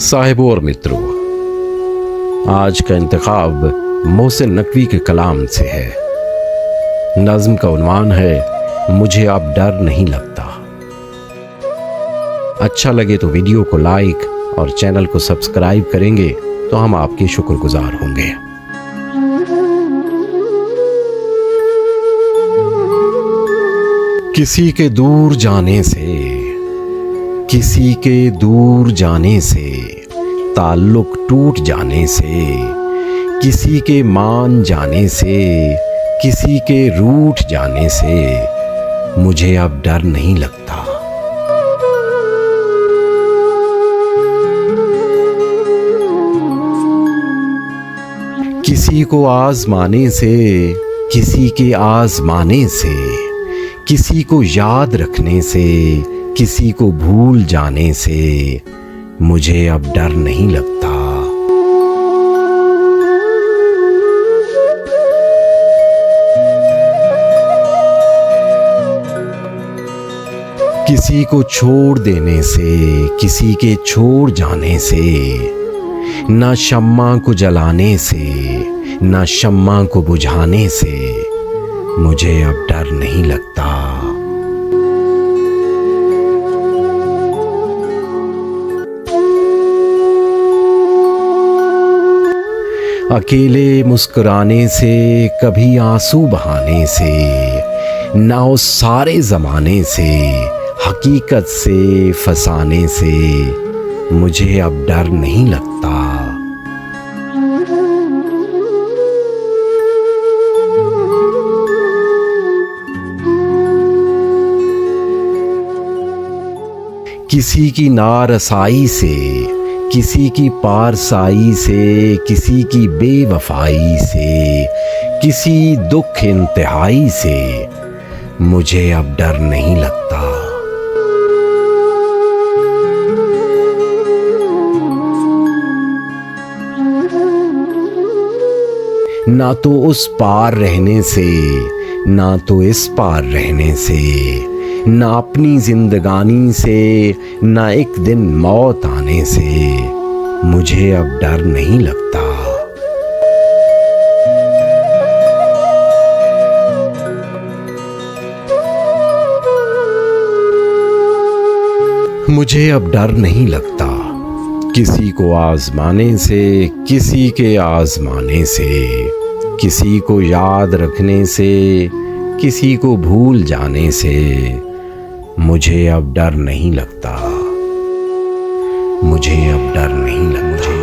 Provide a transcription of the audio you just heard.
साहिबों और मित्रों, आज का इंतखाब मोहसिन नकवी के कलाम से है। नज़्म का उन्वान है मुझे अब डर नहीं लगता। अच्छा लगे तो वीडियो को लाइक और चैनल को सब्सक्राइब करेंगे तो हम आपके शुक्रगुजार होंगे। किसी के दूर जाने से ताल्लुक टूट जाने से, किसी के मान जाने से, किसी के रूठ जाने से मुझे अब डर नहीं लगता। किसी को आजमाने से, किसी के आजमाने से, किसी को याद रखने से, किसी को भूल जाने से मुझे अब डर नहीं लगता। किसी को छोड़ देने से, किसी के छोड़ जाने से, ना शम्मा को जलाने से, ना शम्मा को बुझाने से मुझे अब डर नहीं लगता। अकेले मुस्कुराने से, कभी आंसू बहाने से, ना उस सारे ज़माने से, हकीकत से फसाने से मुझे अब डर नहीं लगता। किसी की नारसाई से, किसी की पारसाई से, किसी की बेवफाई से, किसी दुख इंतहाई से मुझे अब डर नहीं लगता। ना तो उस पार रहने से, ना तो इस पार रहने से, ना अपनी जिंदगानी से, ना एक दिन मौत आने से मुझे अब डर नहीं लगता। मुझे अब डर नहीं लगता किसी को आजमाने से, किसी के आजमाने से, किसी को याद रखने से, किसी को भूल जाने से मुझे अब डर नहीं लगता। मुझे अब डर नहीं लगता।